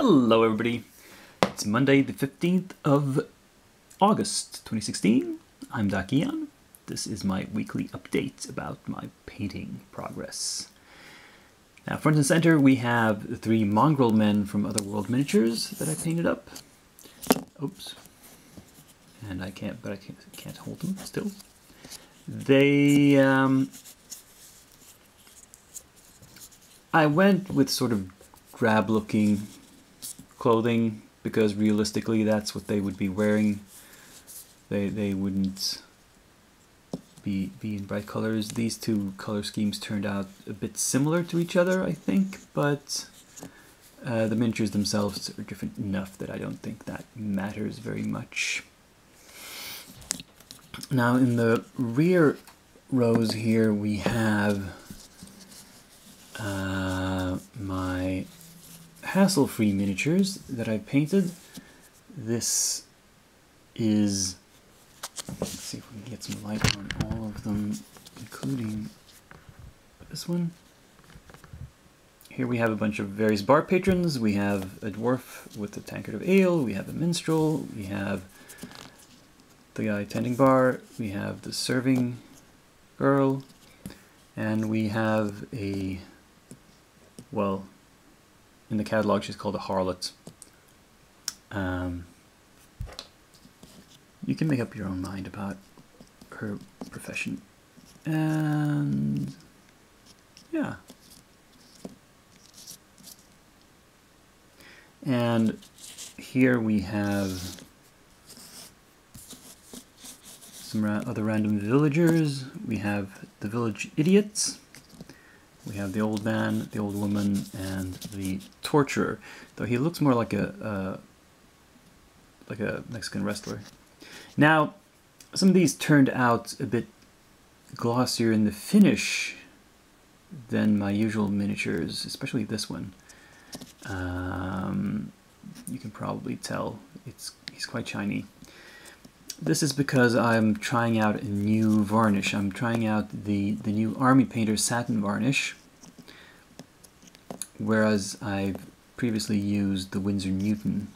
Hello everybody, it's Monday the 15th of August 2016. I'm Dakian. This is my weekly update about my painting progress. Now front and center we have the three mongrel men from Otherworld Miniatures that I painted up. Oops. And I can't hold them still. They, I went with sort of drab looking clothing because realistically that's what they would be wearing. They wouldn't be in bright colors. These two color schemes turned out a bit similar to each other, I think, but the miniatures themselves are different enough that I don't think that matters very much. Now in the rear rows here we have my hassle-free miniatures that I painted. This is, let's see if we can get some light on all of them, including this one. Here we have a bunch of various bar patrons. We have a dwarf with a tankard of ale, we have a minstrel, we have the guy tending bar, we have the serving girl, and we have a, well, in the catalog she's called a harlot. You can make up your own mind about her profession. And yeah. And here we have some other random villagers. We have the village idiots. We have the old man, the old woman, and the torturer. Though he looks more like a Mexican wrestler. Now, some of these turned out a bit glossier in the finish than my usual miniatures, especially this one. You can probably tell he's quite shiny. This is because I'm trying out a new varnish. I'm trying out the new Army Painter satin varnish, whereas I've previously used the Winsor Newton,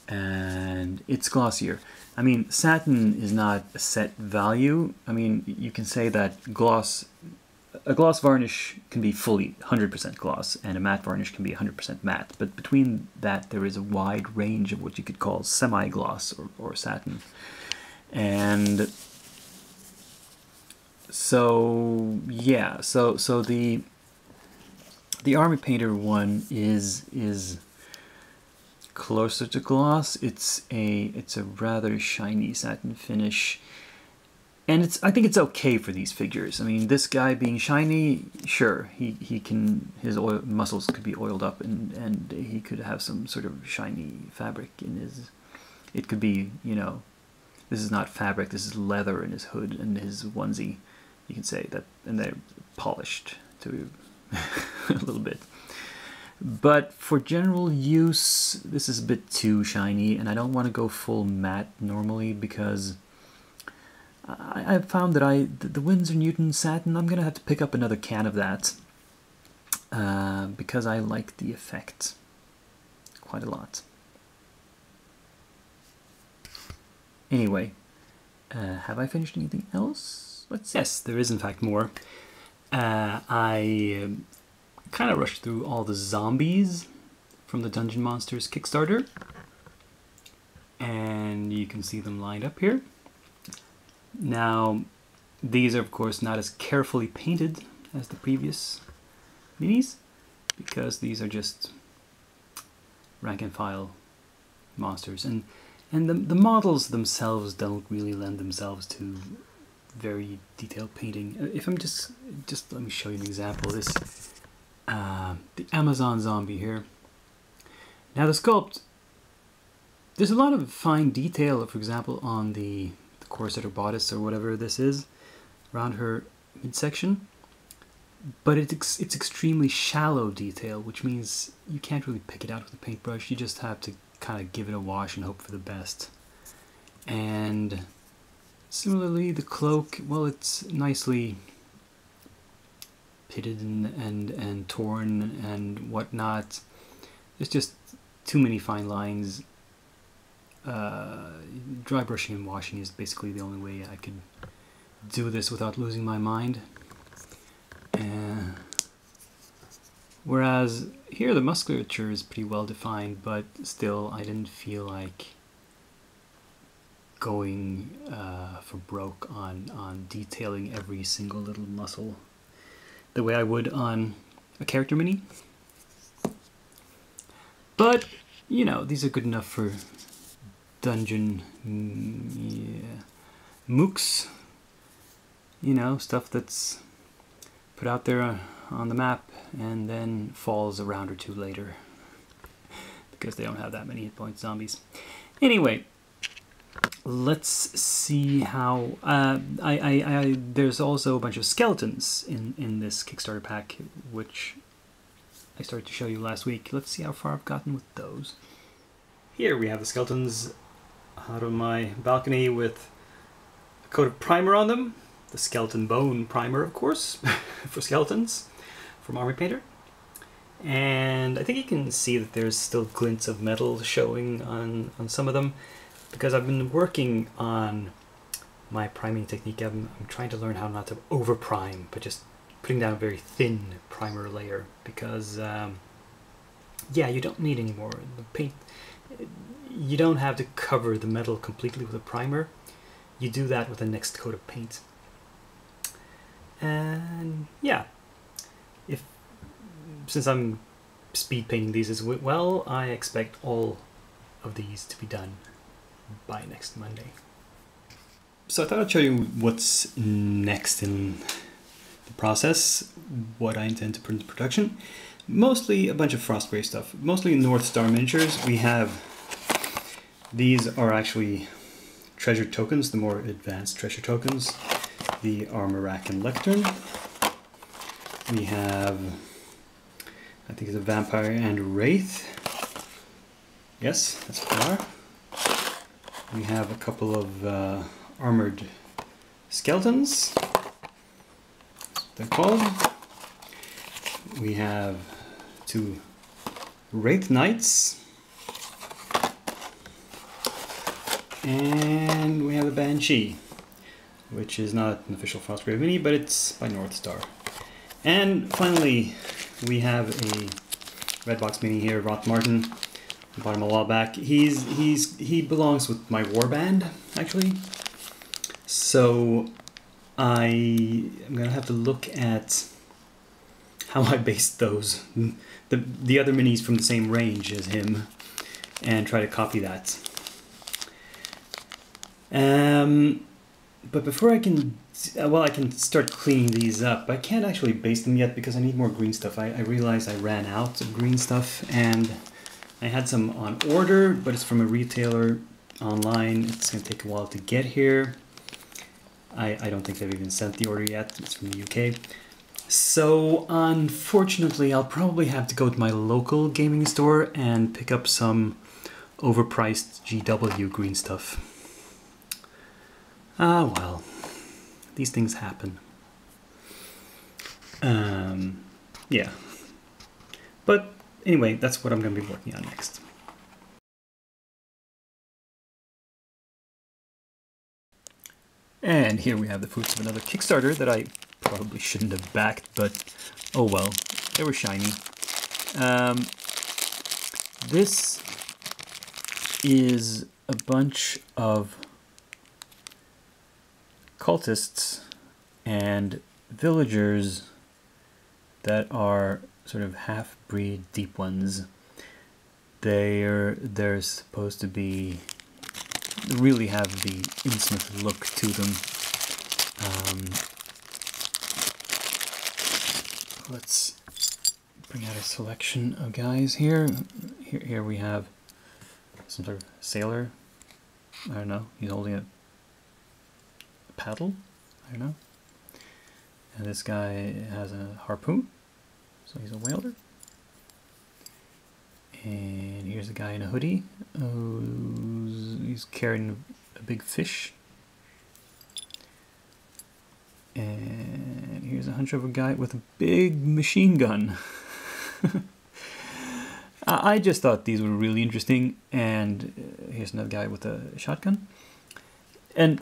and it's glossier. I mean, satin is not a set value. I mean, you can say that a gloss varnish can be fully 100% gloss, and a matte varnish can be 100% matte. But between that, there is a wide range of what you could call semi-gloss or satin. And so, yeah, so the Army Painter one is closer to gloss. It's a rather shiny satin finish. And I think it's okay for these figures. I mean, this guy being shiny, sure, he can, his muscles could be oiled up and he could have some sort of shiny fabric in his, it could be, you know, this is not fabric, this is leather in his hood and his onesie, you can say that, and they're polished to a little bit. But for general use, this is a bit too shiny, and I don't want to go full matte normally because I've found that the Winsor Newton satin, I'm going to have to pick up another can of that because I like the effect quite a lot. Anyway, have I finished anything else? Yes, there is in fact more. I kind of rushed through all the zombies from the Dungeon Monsters Kickstarter, and you can see them lined up here. Now, these are of course not as carefully painted as the previous minis, because these are just rank and file monsters, and the models themselves don't really lend themselves to very detailed painting. If I'm just let me show you an example. This the Amazon zombie here. Now the sculpt, there's a lot of fine detail, for example, on the corset or bodice or whatever this is around her midsection, but it's extremely shallow detail, which means you can't really pick it out with a paintbrush. You just have to kind of give it a wash and hope for the best. And similarly, the cloak, well, it's nicely pitted and torn and whatnot, There's just too many fine lines. Dry brushing and washing is basically the only way I could do this without losing my mind. Whereas here the musculature is pretty well defined, but still I didn't feel like going for broke on detailing every single little muscle the way I would on a character mini. But, you know, these are good enough for dungeon mooks. You know, stuff that's put out there on the map and then falls a round or two later because they don't have that many hit point zombies. Anyway, let's see how there's also a bunch of skeletons in this Kickstarter pack, which I started to show you last week. Let's see how far I've gotten with those. Here we have the skeletons out of my balcony with a coat of primer on them. The skeleton bone primer, of course, for skeletons from Army Painter. And I think you can see that there's still glints of metal showing on some of them, because I've been working on my priming technique. I'm trying to learn how not to over prime, but just putting down a very thin primer layer, because yeah, you don't need any more. The paint, you don't have to cover the metal completely with a primer. You do that with the next coat of paint. And yeah, since I'm speed painting these as well, I expect all of these to be done by next Monday. So I thought I'd show you what's next in the process, what I intend to put into production. Mostly a bunch of Frostgrave stuff, mostly North Star miniatures. We have, these are actually treasure tokens, the more advanced treasure tokens. The Armor Rack and Lectern. We have, I think it's a Vampire and Wraith. Yes, that's what they are. We have a couple of armored skeletons. That's what they're called. We have 2 Wraith Knights. And we have a Banshee, which is not an official Frostgrave mini, but it's by North Star. And finally, we have a red box mini here, Roth Martin. I bought him a while back. He belongs with my warband, actually. So I'm gonna have to look at how I based those, the other minis from the same range as him, and try to copy that. But before I can, well, I can start cleaning these up. I can't actually base them yet because I need more green stuff. I realized I ran out of green stuff, and I had some on order, but it's from a retailer online. It's going to take a while to get here. I don't think they've even sent the order yet. It's from the UK. So unfortunately, I'll probably have to go to my local gaming store and pick up some overpriced GW green stuff. Ah, well, these things happen. Yeah. But anyway, that's what I'm going to be working on next. And here we have the fruits of another Kickstarter that I probably shouldn't have backed, but oh well, they were shiny. This is a bunch of cultists and villagers that are sort of half-breed deep ones. They're supposed to be, really have the Innsmouth look to them. Let's bring out a selection of guys here. Here we have some sort of sailor. I don't know, he's holding a paddle, I don't know. And this guy has a harpoon, so he's a whaler. And here's a guy in a hoodie. He's carrying a big fish. And here's a hunch of a guy with a big machine gun. I just thought these were really interesting, and here's another guy with a shotgun. And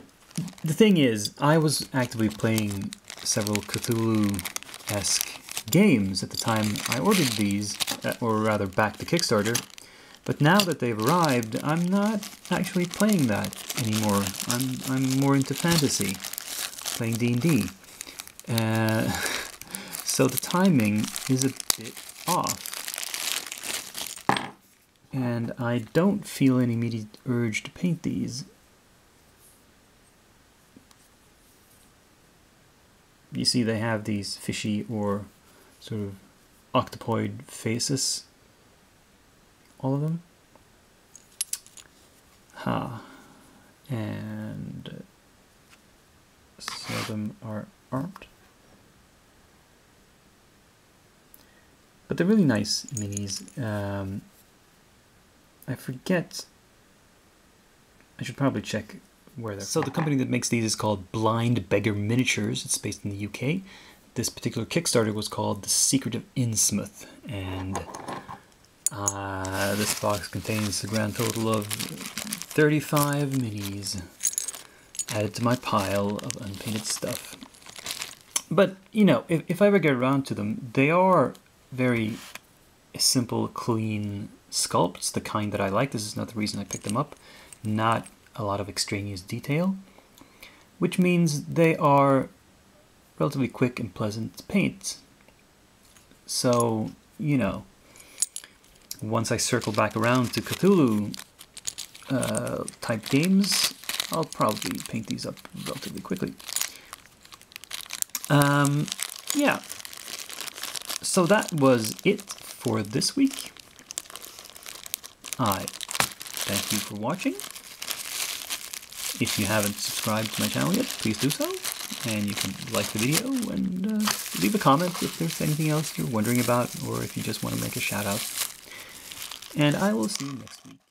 the thing is, I was actively playing several Cthulhu-esque games at the time I ordered these, or rather backed the Kickstarter. But now that they've arrived, I'm not actually playing that anymore. I'm more into fantasy, playing D&D. So the timing is a bit off. And I don't feel any immediate urge to paint these. You see they have these fishy or sort of octopoid faces. All of them. And some of them are armed. But they're really nice minis. I forget. I should probably check where they're from. So the company that makes these is called Blind Beggar Miniatures. It's based in the UK. This particular Kickstarter was called The Secret of Innsmouth, and this box contains a grand total of 35 minis added to my pile of unpainted stuff. But, you know, if I ever get around to them, they are very simple, clean sculpts, the kind that I like. This is another reason I picked them up. Not a lot of extraneous detail, which means they are relatively quick and pleasant to paint. So, you know, once I circle back around to Cthulhu type games, I'll probably paint these up relatively quickly. Yeah. So that was it for this week. I thank you for watching. If you haven't subscribed to my channel yet, please do so. And you can like the video and leave a comment if there's anything else you're wondering about, or if you just want to make a shout out. And I will see you next week.